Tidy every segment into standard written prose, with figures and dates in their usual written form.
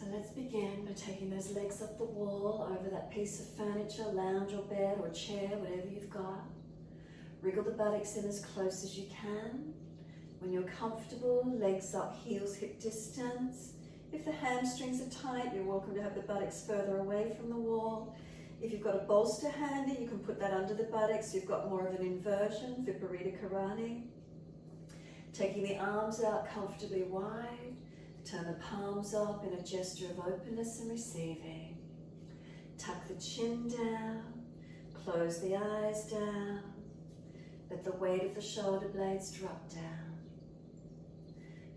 So let's begin by taking those legs up the wall, over that piece of furniture, lounge or bed or chair, whatever you've got. Wriggle the buttocks in as close as you can. When you're comfortable, legs up, heels hip distance. If the hamstrings are tight, you're welcome to have the buttocks further away from the wall. If you've got a bolster handy, you can put that under the buttocks. You've got more of an inversion, Viparita Karani. Taking the arms out comfortably wide. Turn the palms up in a gesture of openness and receiving. Tuck the chin down. Close the eyes down. Let the weight of the shoulder blades drop down.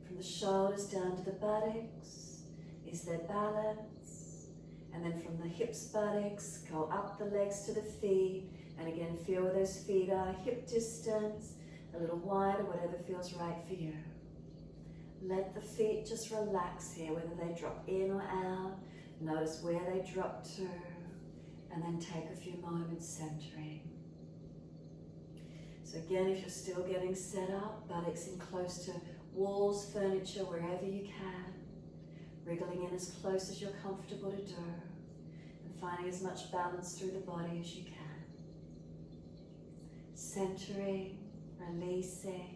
From the shoulders down to the buttocks, is there balance? And then from the hips, buttocks, go up the legs to the feet. And again, feel where those feet are, hip distance, a little wider, whatever feels right for you. Let the feet just relax here, whether they drop in or out. Notice where they drop to, and then take a few moments centering. So again, if you're still getting set up, buttocks in close to walls, furniture, wherever you can. Wriggling in as close as you're comfortable to do. And finding as much balance through the body as you can. Centering, releasing.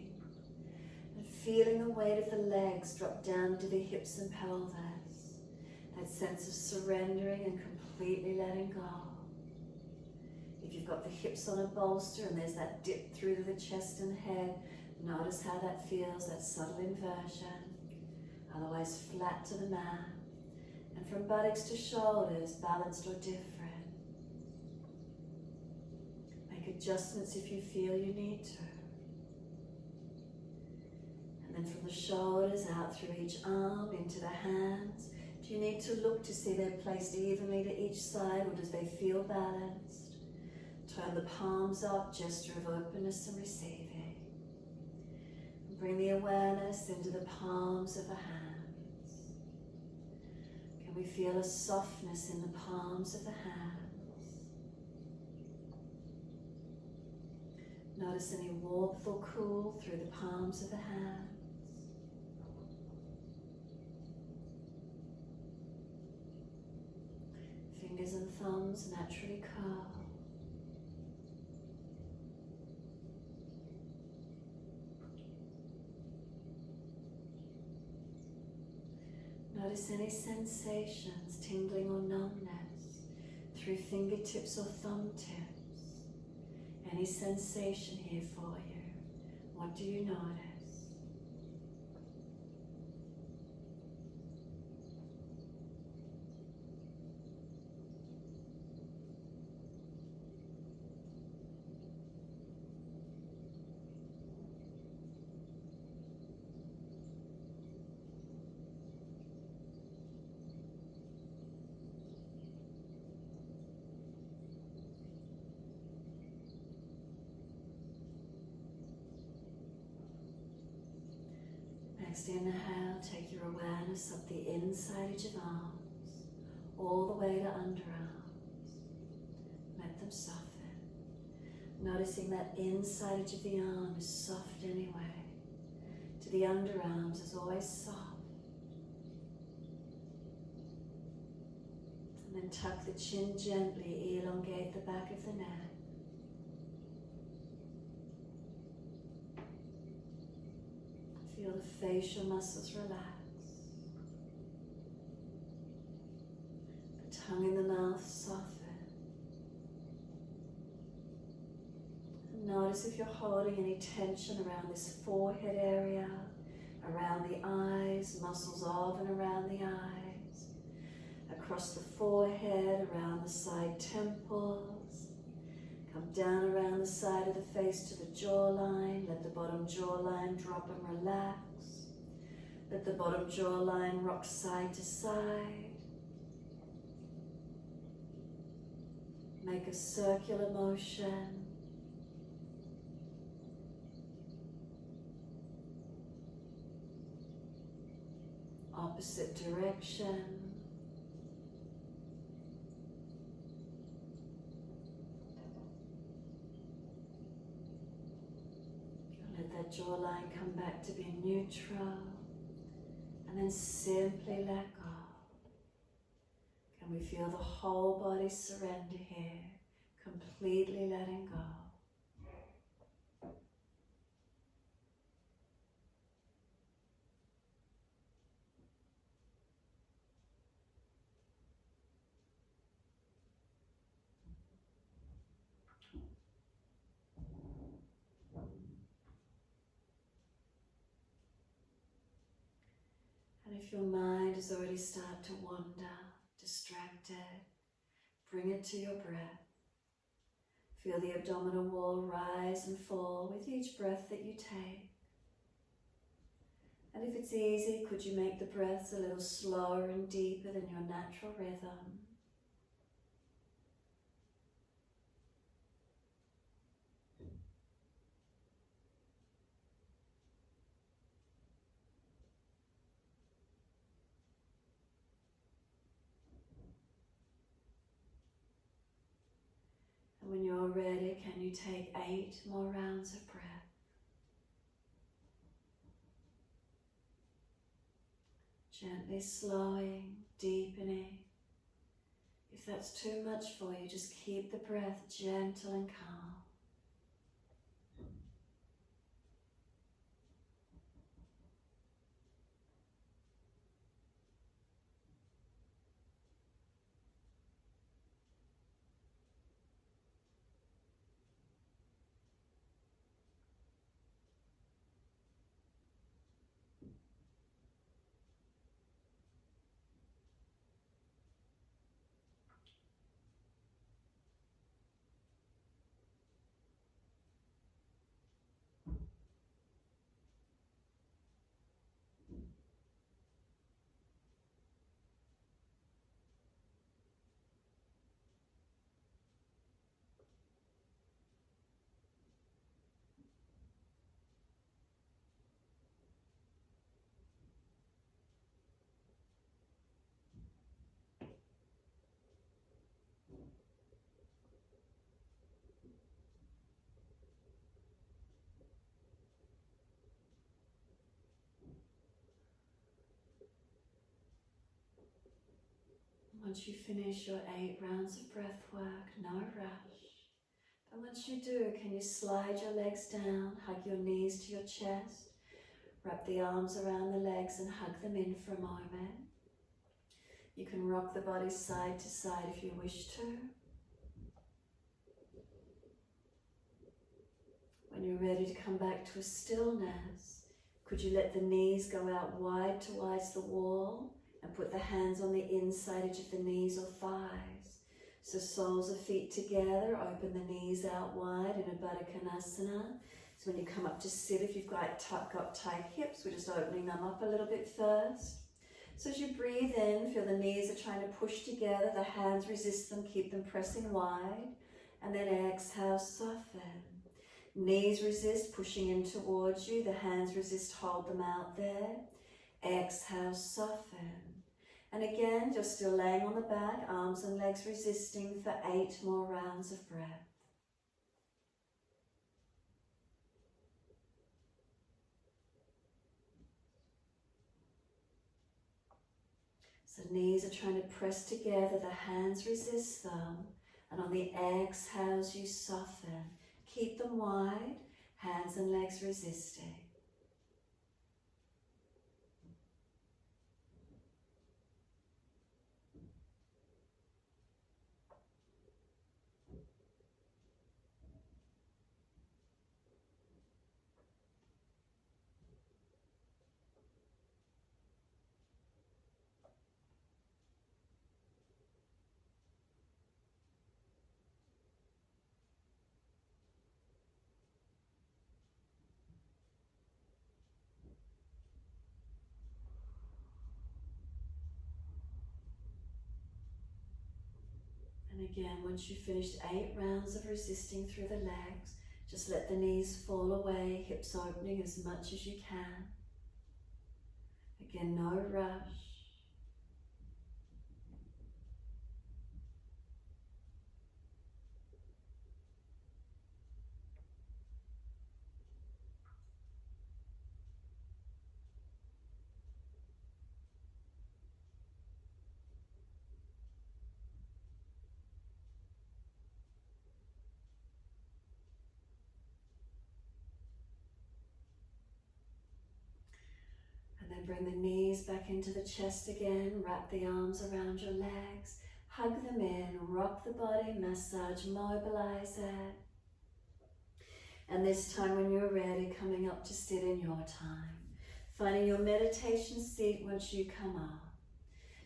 And feeling the weight of the legs drop down to the hips and pelvis. That sense of surrendering and completely letting go. If you've got the hips on a bolster and there's that dip through to the chest and head, notice how that feels, that subtle inversion. Otherwise flat to the mat. And from buttocks to shoulders, balanced or different. Make adjustments if you feel you need to. And then from the shoulders out through each arm into the hands. Do you need to look to see they're placed evenly to each side, or does they feel balanced? Turn the palms up, gesture of openness and receiving. And bring the awareness into the palms of the hands. Can we feel a softness in the palms of the hands? Notice any warmth or cool through the palms of the hands. Fingers and thumbs naturally curl. Notice any sensations, tingling or numbness through fingertips or thumb tips. Any sensation here for you. What do you notice? Next inhale, take your awareness up the inside edge of arms, all the way to underarms. Let them soften. Noticing that inside edge of the arm is soft anyway. To the underarms is always soft. And then tuck the chin gently, elongate the back of the neck. Feel the facial muscles relax. The tongue in the mouth soften. And notice if you're holding any tension around this forehead area, around the eyes, muscles of and around the eyes, across the forehead, around the side temples. Come down around the side of the face to the jawline. Let the bottom jawline drop and relax. Let the bottom jawline rock side to side. Make a circular motion. Opposite direction. Let that jawline come back to be neutral, and then simply let go. we feel the whole body surrender here, completely letting go. And if your mind has already started to wander, distracted, bring it to your breath. Feel the abdominal wall rise and fall with each breath that you take. And if it's easy, could you make the breaths a little slower and deeper than your natural rhythm? And when you're ready, can you take 8 more rounds of breath? Gently slowing, deepening. If that's too much for you, just keep the breath gentle and calm. Once you finish your 8 rounds of breath work, no rush. But once you do, can you slide your legs down, hug your knees to your chest, wrap the arms around the legs and hug them in for a moment. You can rock the body side to side if you wish to. When you're ready to come back to a stillness, could you let the knees go out wide towards the wall and put the hands on the inside edge of the knees or thighs. So soles of feet together, open the knees out wide in a Baddha Konasana. So when you come up to sit, if you've got tight hips, we're just opening them up a little bit first. So as you breathe in, feel the knees are trying to push together, the hands resist them, keep them pressing wide. And then exhale, soften. Knees resist, pushing in towards you, the hands resist, hold them out there. Exhale, soften. And again, just still laying on the back, arms and legs resisting for 8 more rounds of breath. So knees are trying to press together, the hands resist them, and on the exhales you soften. Keep them wide, hands and legs resisting. And again, once you've finished 8 rounds of resisting through the legs, just let the knees fall away, hips opening as much as you can. Again, no rush. Then bring the knees back into the chest again. Wrap the arms around your legs. Hug them in. Rock the body. Massage. Mobilize it. And this time when you're ready, coming up to sit in your time. Finding your meditation seat once you come up.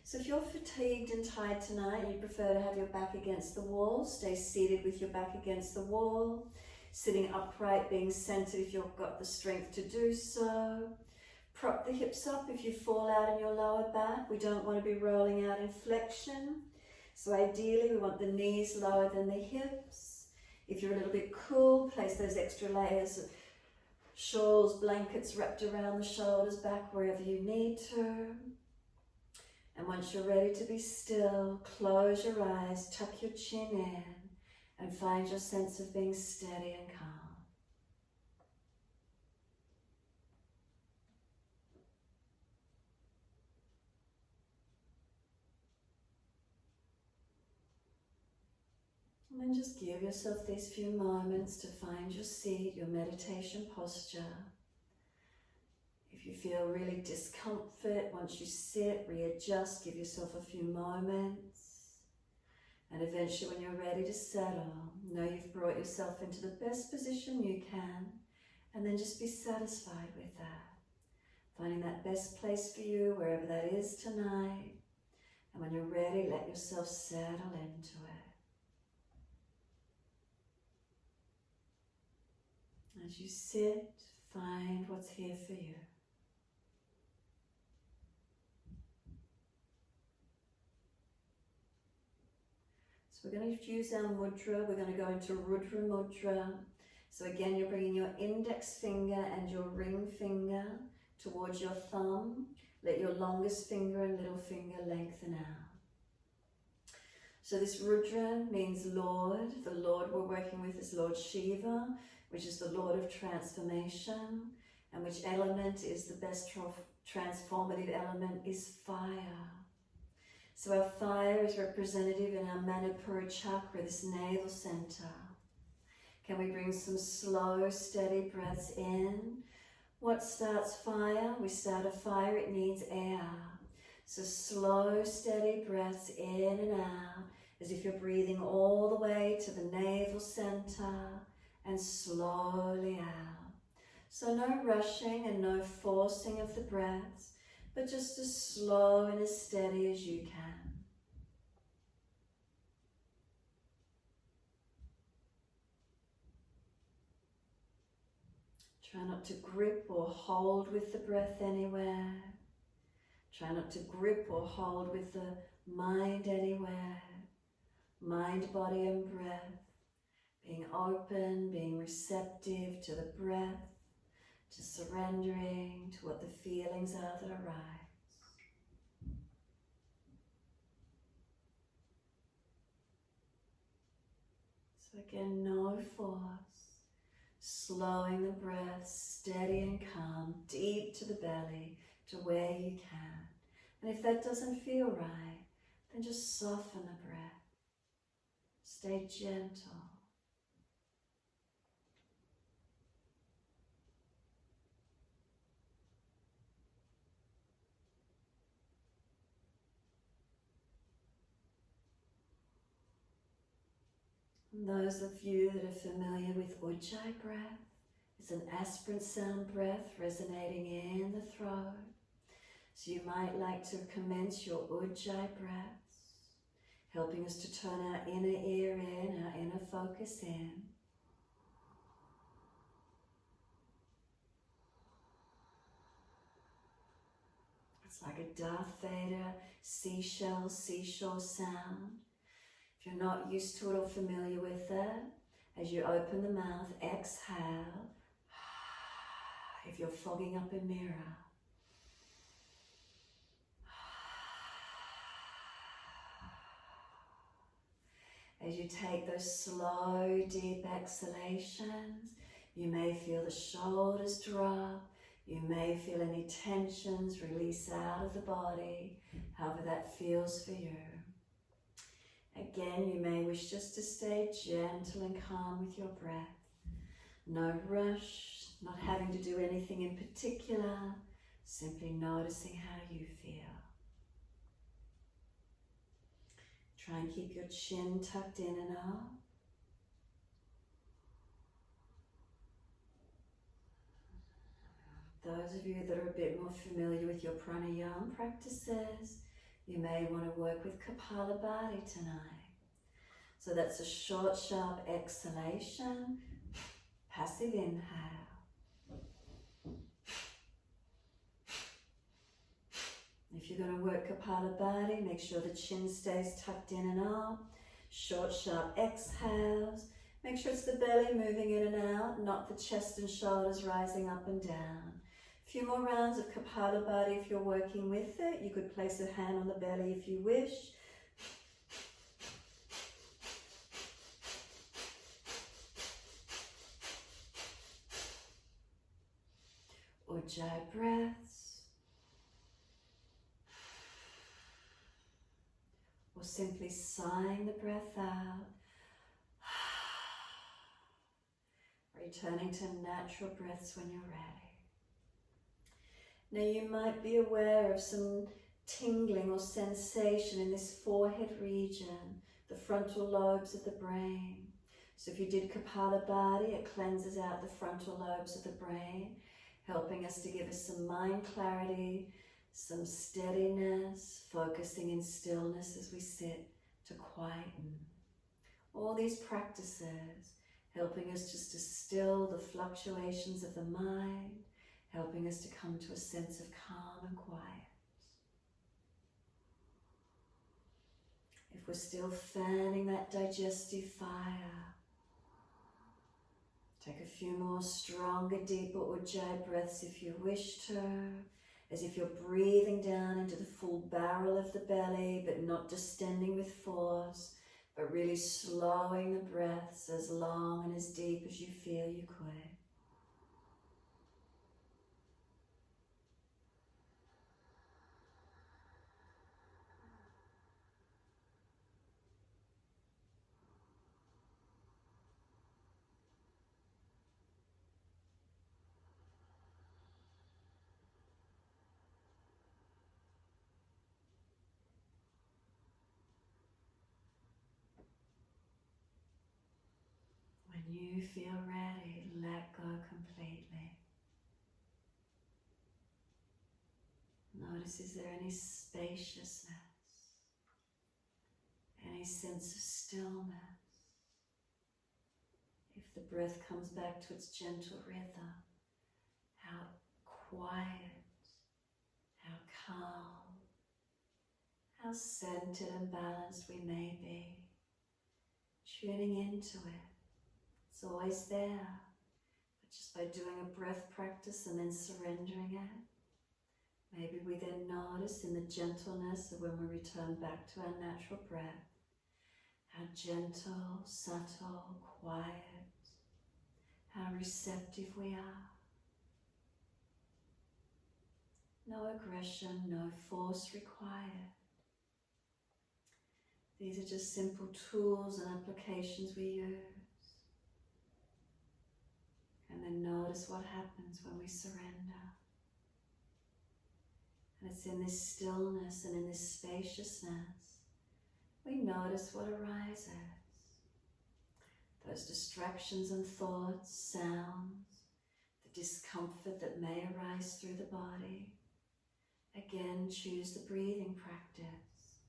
So if you're fatigued and tired tonight, and you prefer to have your back against the wall, stay seated with your back against the wall. Sitting upright, being centered if you've got the strength to do so. Prop the hips up if you fall out in your lower back. We don't want to be rolling out in flexion. So ideally, we want the knees lower than the hips. If you're a little bit cool, place those extra layers of shawls, blankets wrapped around the shoulders, back wherever you need to. And once you're ready to be still, close your eyes, tuck your chin in, and find your sense of being steady and calm. And then just give yourself these few moments to find your seat, your meditation posture. If you feel really discomfort, once you sit, readjust, give yourself a few moments. And eventually when you're ready to settle, know you've brought yourself into the best position you can, and then just be satisfied with that. Finding that best place for you, wherever that is tonight. And when you're ready, let yourself settle into it. As you sit, find what's here for you. So we're going to use our Mudra. We're going to go into Rudra Mudra. So again, you're bringing your index finger and your ring finger towards your thumb. Let your longest finger and little finger lengthen out. So this Rudra means Lord. The Lord we're working with is Lord Shiva, which is the Lord of transformation, and which element is the best transformative element is fire. So our fire is representative in our Manipura chakra, this navel center. Can we bring some slow, steady breaths in? What starts fire? We start a fire, it needs air. So slow, steady breaths in and out, as if you're breathing all the way to the navel center and slowly out. So no rushing and no forcing of the breaths, but just as slow and as steady as you can. Try not to grip or hold with the breath anywhere. Try not to grip or hold with the mind anywhere. Mind, body and breath. Being open, being receptive to the breath, to surrendering to what the feelings are that arise. So again, no force, slowing the breath, steady and calm, deep to the belly, to where you can. And if that doesn't feel right, then just soften the breath. Stay gentle. And those of you that are familiar with Ujjayi breath, it's an aspirant sound breath resonating in the throat. So you might like to commence your Ujjayi breaths, helping us to turn our inner ear in, our inner focus in. It's like a Darth Vader seashore sound. If you're not used to it or familiar with it, as you open the mouth, exhale. If you're fogging up a mirror, as you take those slow, deep exhalations, you may feel the shoulders drop. You may feel any tensions release out of the body, however that feels for you. Again, you may wish just to stay gentle and calm with your breath. No rush, not having to do anything in particular. Simply noticing how you feel. Try and keep your chin tucked in and up. Those of you that are a bit more familiar with your pranayama practices, you may want to work with Kapalabhati tonight. So that's a short, sharp exhalation, passive inhale. If you're going to work Kapalabhati, make sure the chin stays tucked in and up. Short, sharp exhales. Make sure it's the belly moving in and out, not the chest and shoulders rising up and down. A few more rounds of Kapalabhati if you're working with it. You could place a hand on the belly if you wish. Ujjayi breaths. Or simply sighing the breath out. Returning to natural breaths when you're ready. Now you might be aware of some tingling or sensation in this forehead region, the frontal lobes of the brain. So if you did Kapalabhati, it cleanses out the frontal lobes of the brain, helping us to give us some mind clarity, some steadiness, focusing in stillness as we sit to quieten. All these practices helping us just to still the fluctuations of the mind, helping us to come to a sense of calm and quiet. If we're still fanning that digestive fire, take a few more stronger, deeper Ujjayi breaths if you wish to, as if you're breathing down into the full barrel of the belly, but not distending with force, but really slowing the breaths as long and as deep as you feel you could. When you feel ready, let go completely. Notice, is there any spaciousness, any sense of stillness? If the breath comes back to its gentle rhythm, how quiet, how calm, how centered and balanced we may be, tuning into it. It's always there, but just by doing a breath practice and then surrendering it, maybe we then notice in the gentleness of when we return back to our natural breath, how gentle, subtle, quiet, how receptive we are. No aggression, no force required. These are just simple tools and applications we use. And then notice what happens when we surrender. And it's in this stillness and in this spaciousness, we notice what arises. Those distractions and thoughts, sounds, the discomfort that may arise through the body. Again, choose the breathing practice.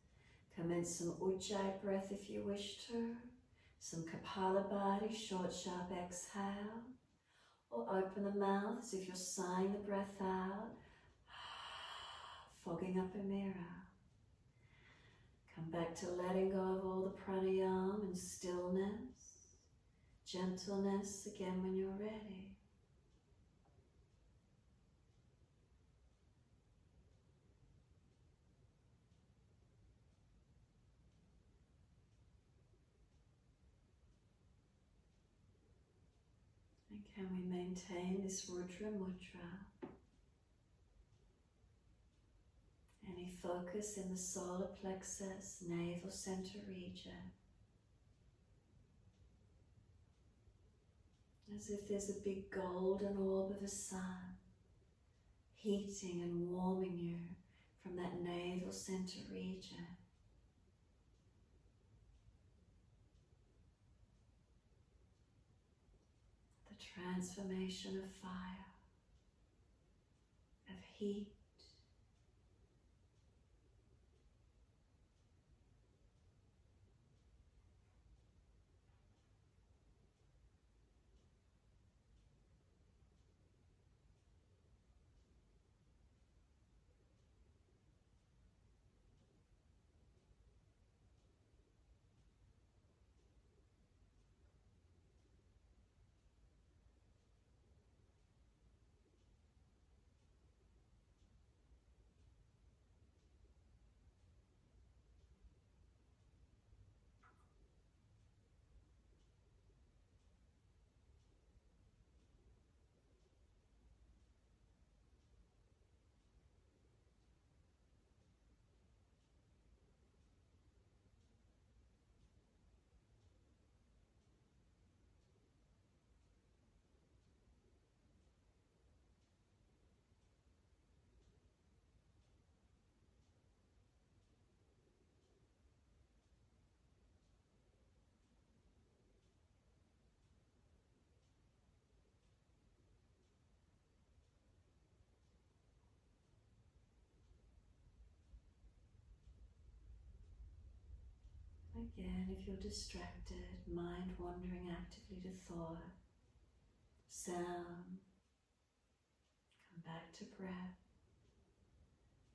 Commence some Ujjayi breath if you wish to, some Kapalabhati, short, sharp exhale, or open the mouth as if you're sighing the breath out, fogging up a mirror. Come back to letting go of all the pranayama and stillness, gentleness again when you're ready. And can we maintain this Rudra Mudra? Any focus in the solar plexus, navel center region. As if there's a big golden orb of a sun heating and warming you from that navel center region. The transformation of fire, of heat. Again, if you're distracted, mind wandering actively to thought, sound, come back to breath.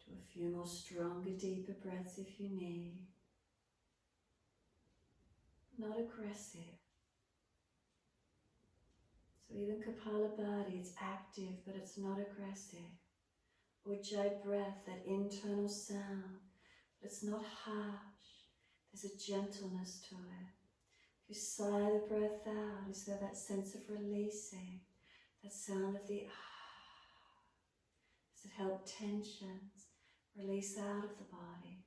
Do a few more stronger, deeper breaths if you need. Not aggressive. So even Kapalabhati, it's active, but it's not aggressive. Ujjayi breath, that internal sound, but it's not harsh. There's a gentleness to it. If you sigh the breath out, is there that sense of releasing, that sound of the ah? Does it help tensions release out of the body?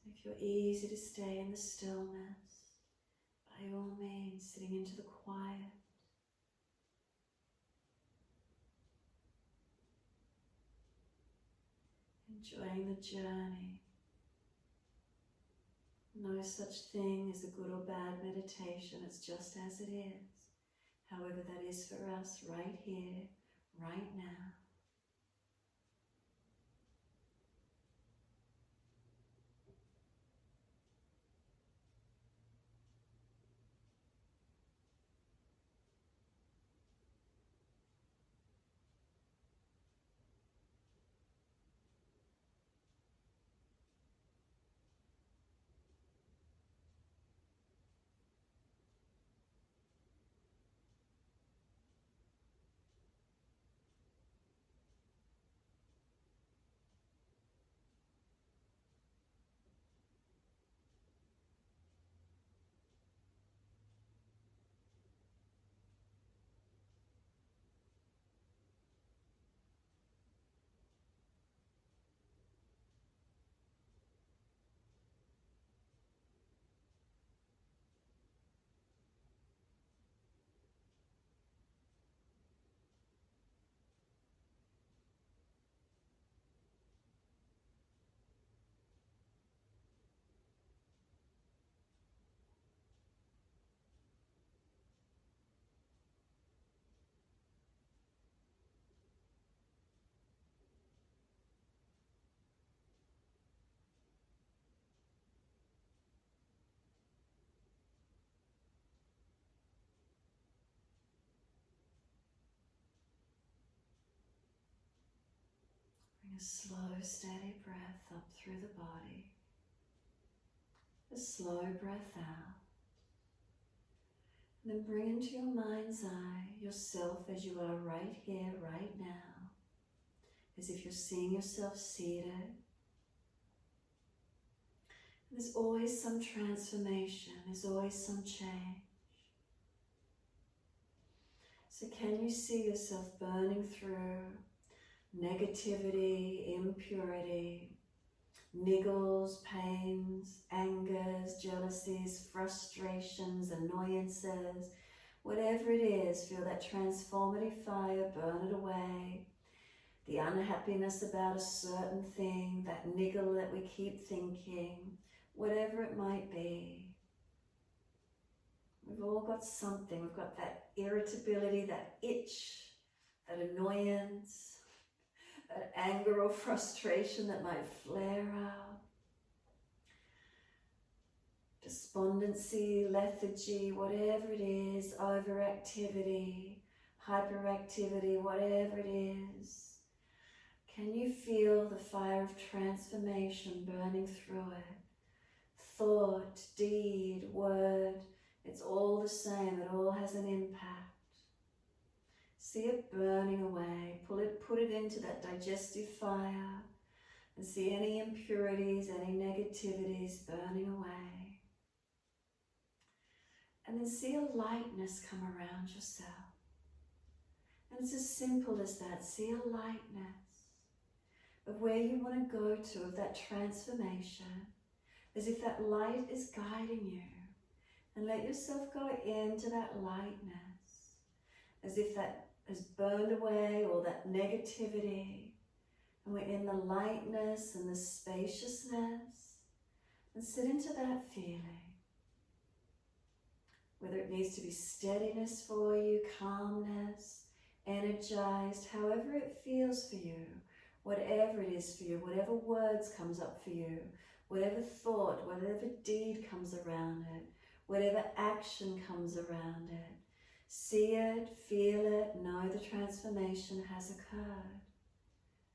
And if you're easy to stay in the stillness, by all means, sitting into the quiet. Enjoying the journey. No such thing as a good or bad meditation, it's just as it is. However that is for us right here, right now. Bring a slow, steady breath up through the body. A slow breath out. And then bring into your mind's eye yourself as you are right here, right now. As if you're seeing yourself seated. And there's always some transformation, there's always some change. So can you see yourself burning through negativity, impurity, niggles, pains, angers, jealousies, frustrations, annoyances, Whatever it is, feel that transformative fire, burn it away. The unhappiness about a certain thing, that niggle that we keep thinking, whatever it might be. We've all got something. We've got that irritability, that itch, that annoyance, that anger or frustration that might flare up. Despondency, lethargy, whatever it is, overactivity, hyperactivity, whatever it is. Can you feel the fire of transformation burning through it? Thought, deed, word, it's all the same, it all has an impact. See it burning away, put it into that digestive fire and see any impurities, any negativities burning away. And then see a lightness come around yourself. And it's as simple as that, see a lightness of where you want to go to, of that transformation, as if that light is guiding you. And let yourself go into that lightness, as if that has burned away all that negativity. And we're in the lightness and the spaciousness. And sit into that feeling. Whether it needs to be steadiness for you, calmness, energized, however it feels for you, whatever it is for you, whatever words comes up for you, whatever thought, whatever deed comes around it, whatever action comes around it. See it, feel it, know the transformation has occurred.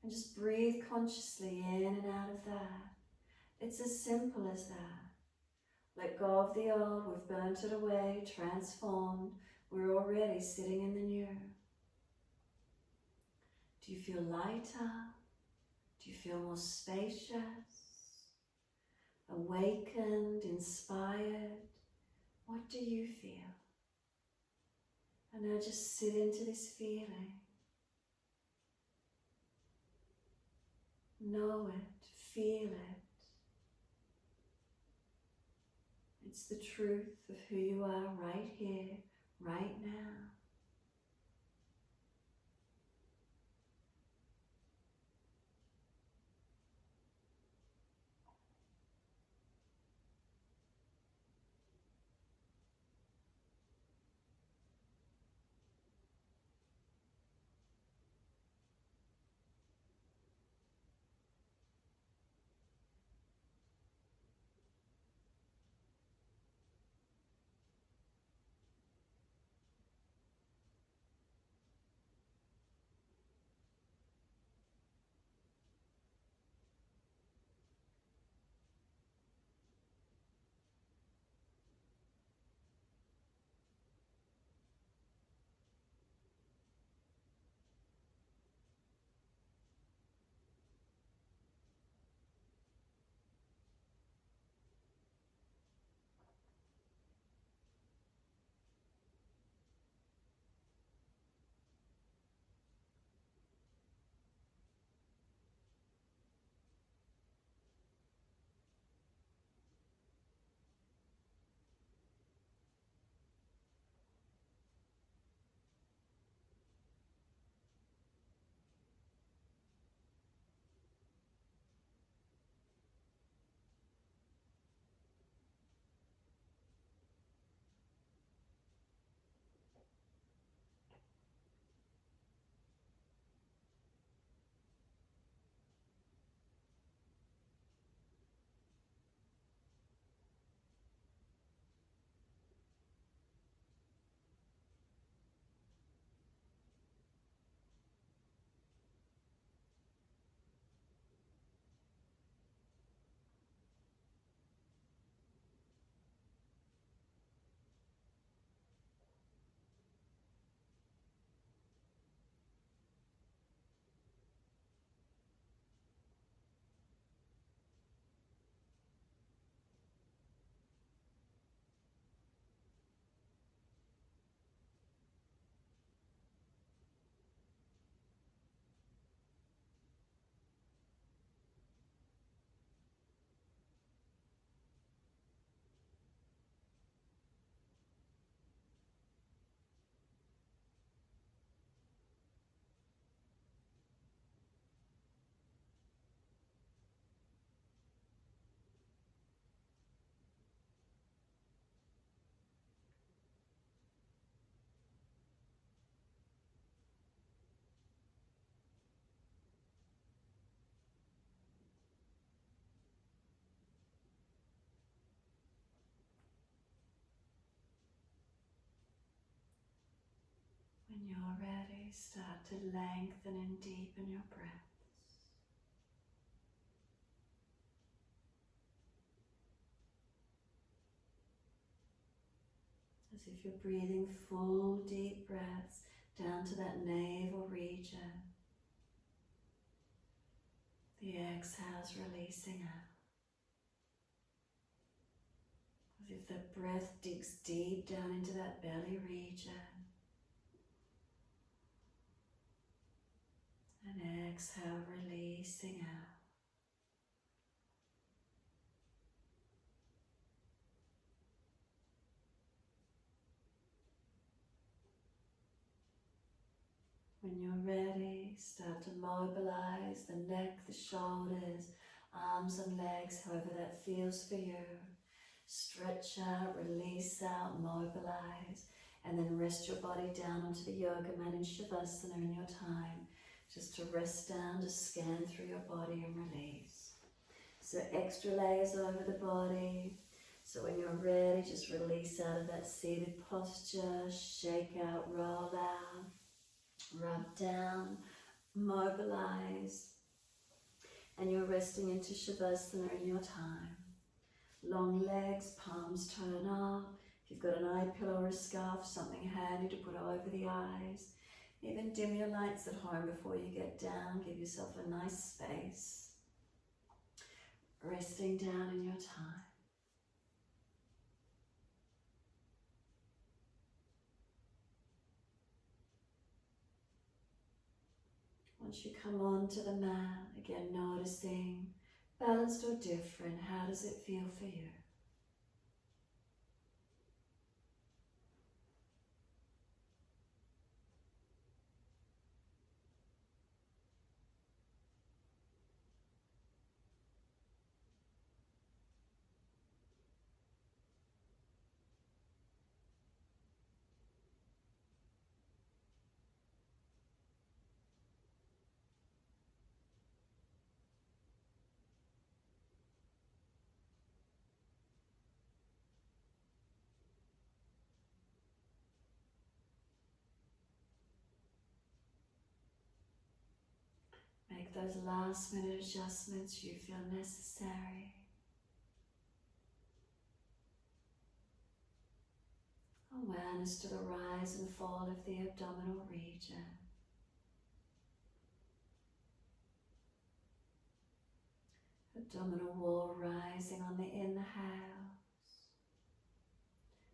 And just breathe consciously in and out of that. It's as simple as that. Let go of the old, we've burnt it away, transformed. We're already sitting in the new. Do you feel lighter? Do you feel more spacious? Awakened, inspired? What do you feel? And now just sit into this feeling. Know it, feel it. It's the truth of who you are right here, right now. When you're ready, start to lengthen and deepen your breaths. As if you're breathing full, deep breaths down to that navel region. The exhale's releasing out. As if that breath digs deep down into that belly region. And exhale, releasing out. When you're ready, start to mobilize the neck, the shoulders, arms and legs, however that feels for you. Stretch out, release out, mobilize, and then rest your body down onto the yoga mat in Shavasana in your time. Just to rest down, to scan through your body and release. So extra layers over the body. So when you're ready, just release out of that seated posture, shake out, roll out. Rub down, mobilize, and you're resting into Shavasana in your time. Long legs, palms turn up. If you've got an eye pillow or a scarf, something handy to put over the eyes. Even dim your lights at home before you get down. Give yourself a nice space. Resting down in your time. Once you come onto the mat, again noticing, balanced or different, how does it feel for you? Make those last minute adjustments you feel necessary. Awareness to the rise and fall of the abdominal region. Abdominal wall rising on the inhale,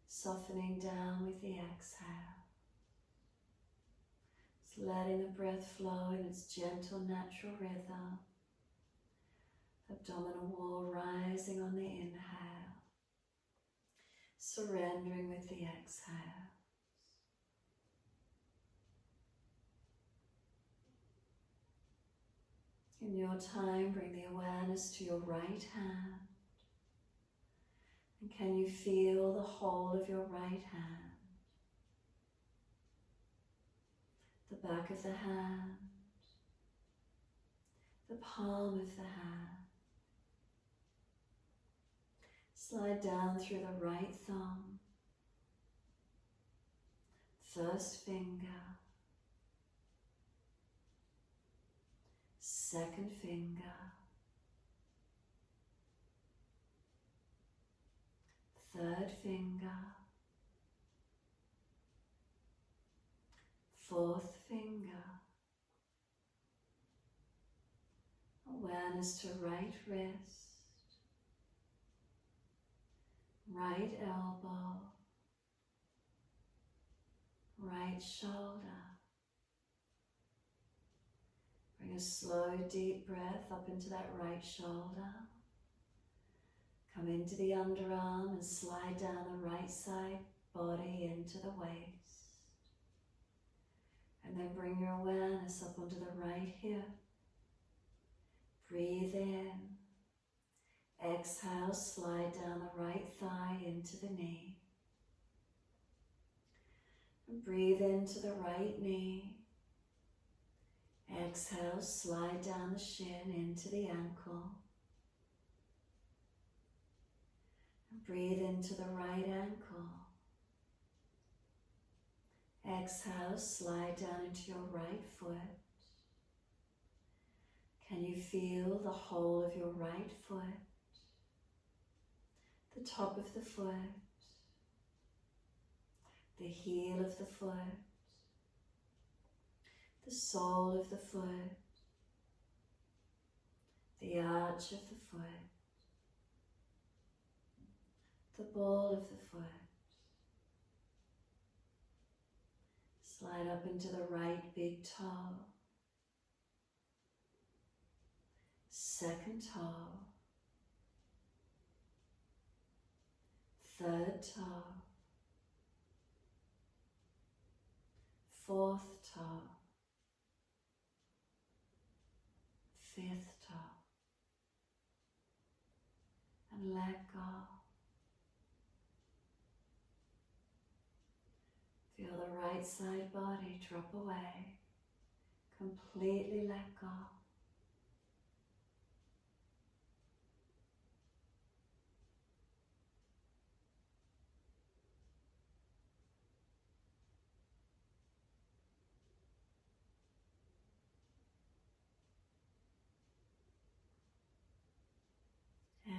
softening down with the exhale. Just letting the breath flow in its gentle, natural rhythm. Abdominal wall rising on the inhale, surrendering with the exhale. In your time, bring the awareness to your right hand. And can you feel the whole of your right hand? The back of the hand, the palm of the hand. Slide down through the right thumb, first finger, second finger, third finger, fourth finger. Awareness to right wrist, right elbow, right shoulder. Bring a slow, deep breath up into that right shoulder. Come into the underarm and slide down the right side body into the waist. And then bring your awareness up onto the right hip. Breathe in. Exhale, slide down the right thigh into the knee. And breathe into the right knee. Exhale, slide down the shin into the ankle. And breathe into the right ankle. Exhale, slide down into your right foot. Can you feel the whole of your right foot? The top of the foot, the heel of the foot, the sole of the foot, the arch of the foot, the ball of the foot. Slide up into the right big toe, second toe, third toe, fourth toe, fifth toe, and let go. Feel the right side body drop away, completely let go.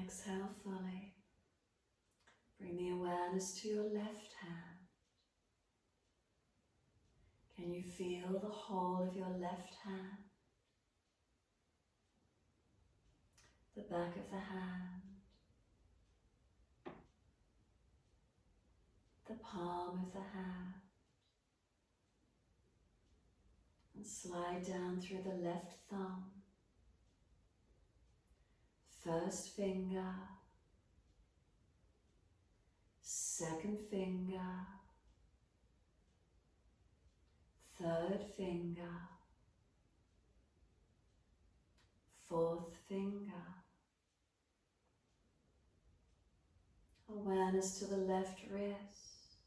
Exhale fully. Bring the awareness to your left hand. Can you feel the whole of your left hand? The back of the hand, the palm of the hand, and slide down through the left thumb, first finger, second finger, third finger, fourth finger. Awareness to the left wrist,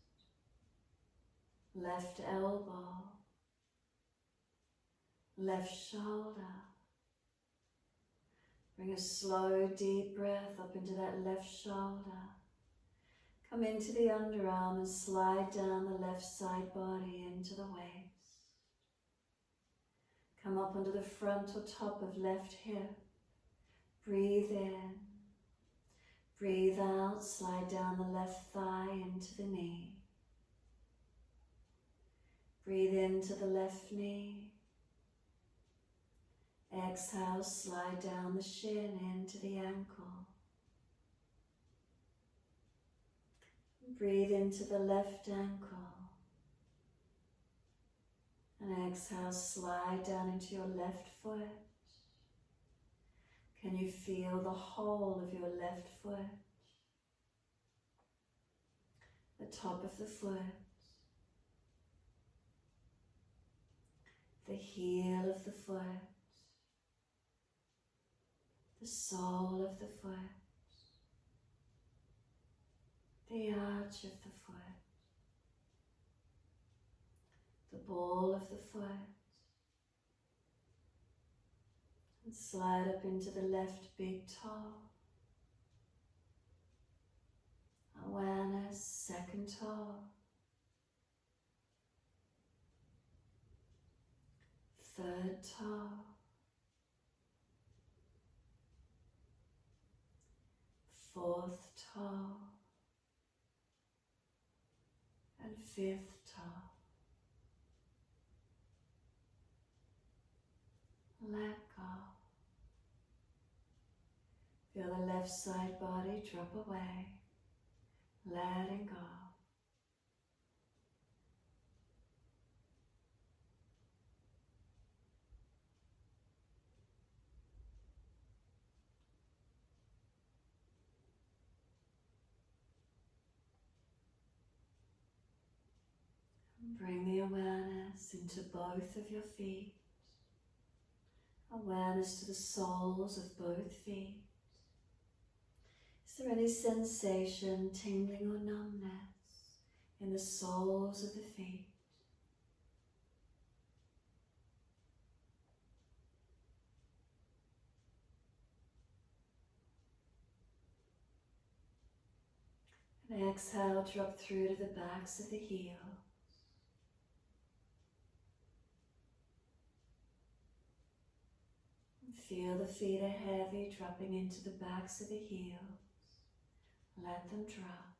left elbow, left shoulder. Bring a slow, deep breath up into that left shoulder. Come into the underarm and slide down the left side body into the waist. Come up onto the front or top of left hip. Breathe in. Breathe out, slide down the left thigh into the knee. Breathe into the left knee. Exhale, slide down the shin into the ankle. Breathe into the left ankle. And exhale, slide down into your left foot. Can you feel the whole of your left foot? The top of the foot, the heel of the foot, the sole of the foot, the arch of the foot, the ball of the foot, and slide up into the left big toe. Awareness, second toe, third toe, fourth toe, and fifth toe. Let go. Feel the left side body drop away, letting go. Bring the awareness into both of your feet. Awareness to the soles of both feet. Is there any sensation, tingling or numbness in the soles of the feet? And exhale, drop through to the backs of the heels. Feel the feet are heavy, dropping into the backs of the heels. Let them drop.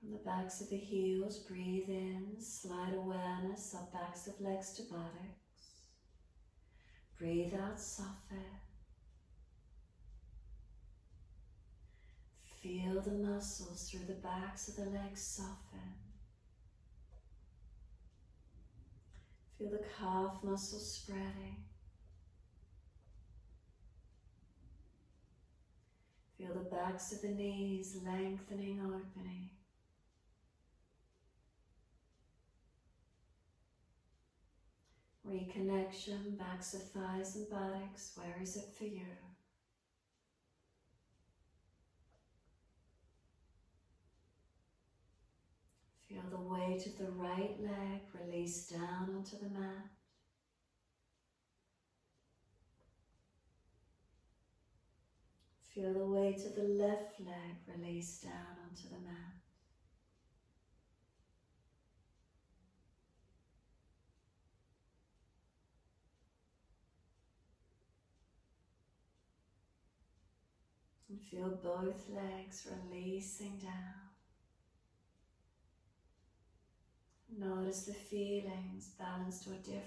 From the backs of the heels, breathe in, slide awareness up backs of legs to buttocks. Breathe out, soften. Feel the muscles through the backs of the legs soften. Feel the calf muscles spreading. Feel the backs of the knees lengthening, opening. Reconnection, backs of thighs and buttocks, where is it for you? Feel the weight of the right leg release down onto the mat. Feel the weight of the left leg release down onto the mat. And feel both legs releasing down. Notice the feelings, balanced or different.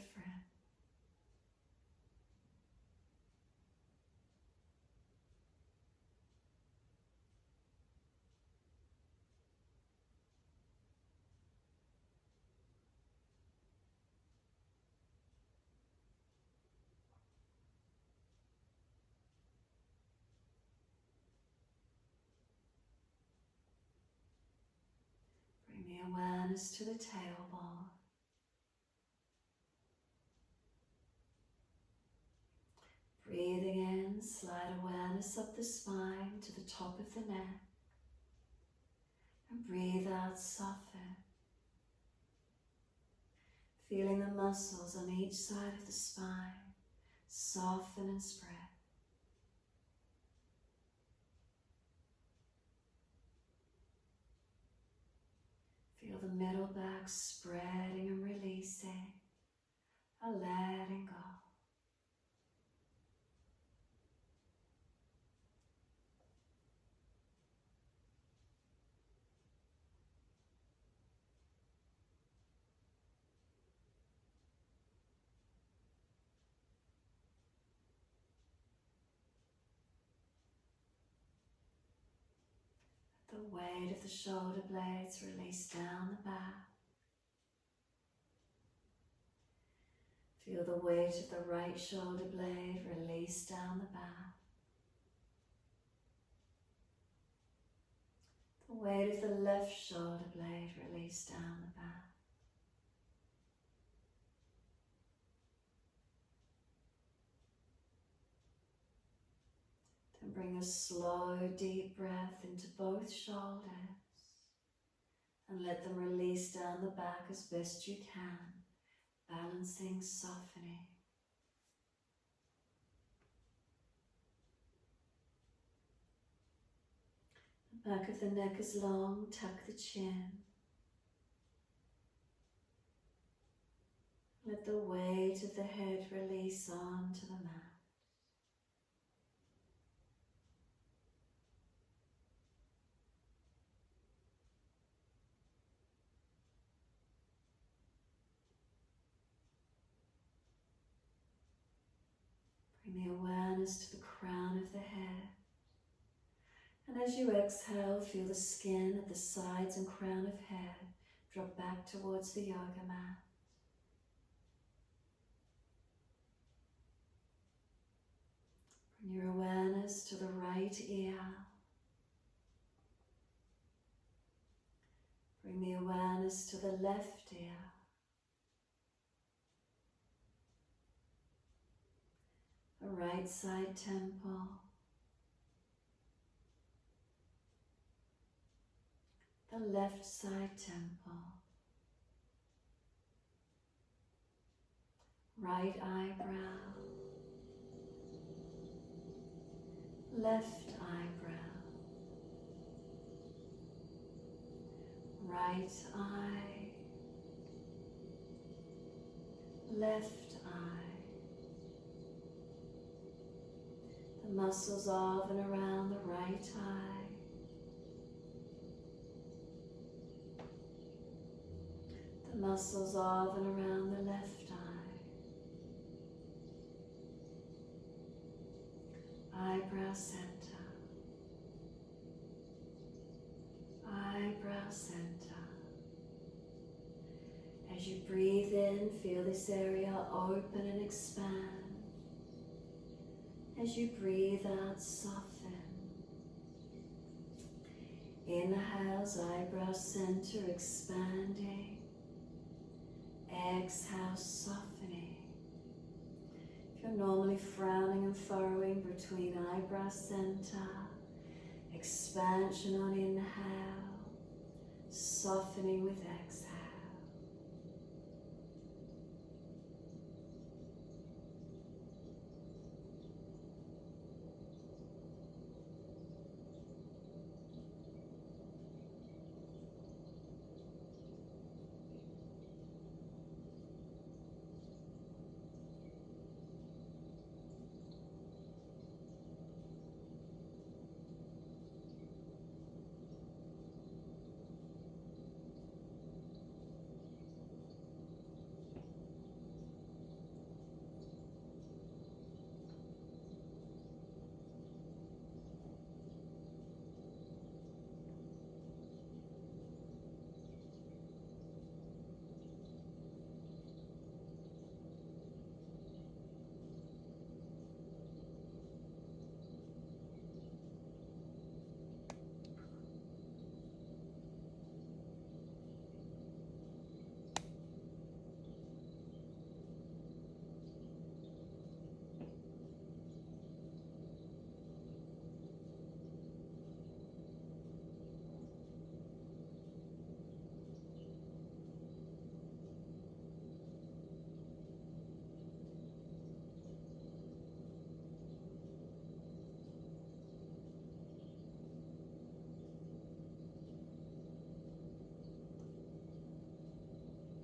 Bring the awareness to the tailbone. Breathing in, slide awareness up the spine to the top of the neck. And breathe out, soften. Feeling the muscles on each side of the spine soften and spread. Feel the middle back spreading and releasing, and letting go. The weight of the shoulder blades release down the back. Feel the weight of the right shoulder blade release down the back. The weight of the left shoulder blade release down the back. Then bring a slow, deep breath into both shoulders and let them release down the back as best you can, balancing, softening. The back of the neck is long, tuck the chin. Let the weight of the head release onto the mat. Bring the awareness to the crown of the head. And as you exhale, feel the skin at the sides and crown of head drop back towards the yoga mat. Bring your awareness to the right ear. Bring the awareness to the left ear. The right side temple. The left side temple. Right eyebrow. Left eyebrow. right eye, left eye. The muscles of and around the right eye. The muscles of and around the left eye. Eyebrow center. Eyebrow center. As you breathe in, feel this area open and expand. As you breathe out, soften. Inhales, eyebrow center expanding. Exhale, softening. If you're normally frowning and furrowing between eyebrow center, expansion on inhale, softening with exhale.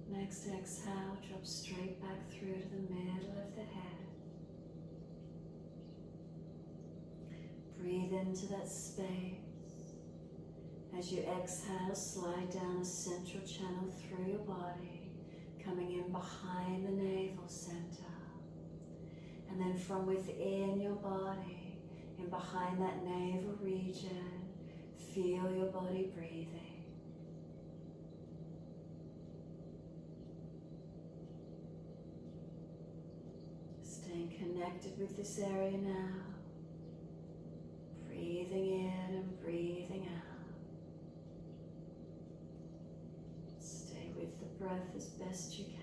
Next exhale, drop straight back through to the middle of the head. Breathe into that space. As you exhale, slide down a central channel through your body, coming in behind the navel center. And then from within your body, in behind that navel region, feel your body breathing. Staying connected with this area now. Breathing in and breathing out. Stay with the breath as best you can.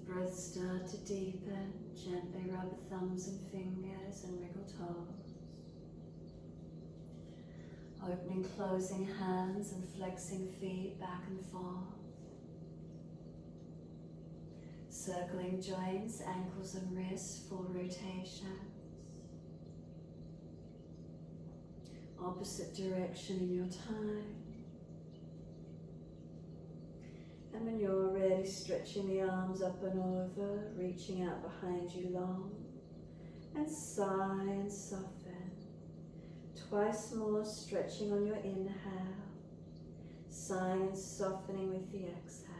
breath start to deepen, gently rub thumbs and fingers and wriggle toes. Opening, closing hands and flexing feet back and forth. Circling joints, ankles and wrists, full rotations. Opposite direction in your time. And when you're ready, stretching the arms up and over, reaching out behind you long, and sigh and soften. Twice more, stretching on your inhale, sighing and softening with the exhale.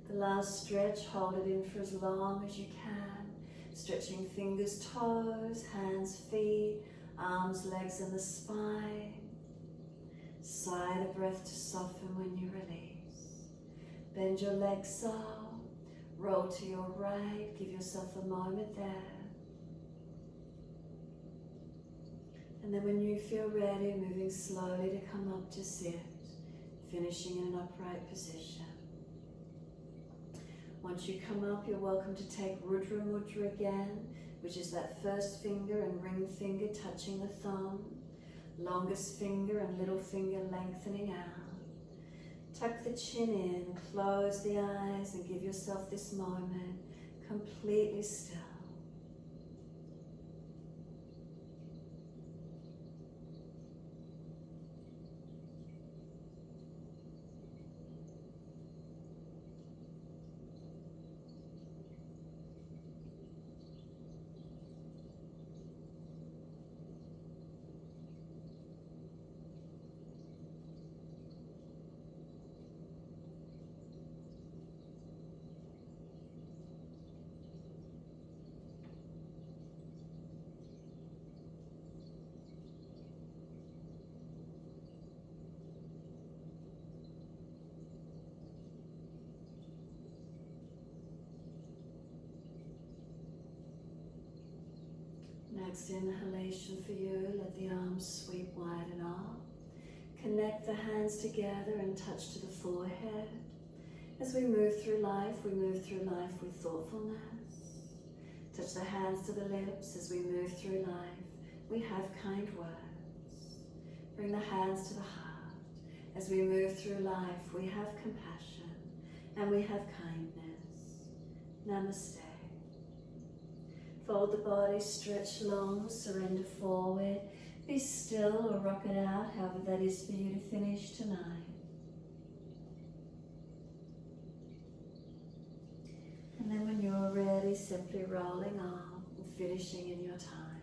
The last stretch, hold it in for as long as you can, stretching fingers, toes, hands, feet, arms, legs and the spine. Sigh the breath to soften when you release. Bend your legs up, roll to your right, give yourself a moment there. And then when you feel ready, moving slowly to come up to sit, finishing in an upright position. Once you come up, you're welcome to take Rudra Mudra again, which is that first finger and ring finger touching the thumb, longest finger and little finger lengthening out. Tuck the chin in, close the eyes and give yourself this moment completely still. Next inhalation for you, let the arms sweep wide and up. Connect the hands together and touch to the forehead. As we move through life with thoughtfulness. Touch the hands to the lips as we move through life. We have kind words. Bring the hands to the heart. As we move through life, we have compassion and we have kindness. Namaste. Fold the body, stretch long, surrender forward. Be still or rock it out, however that is for you to finish tonight. And then when you're ready, simply rolling on and finishing in your time.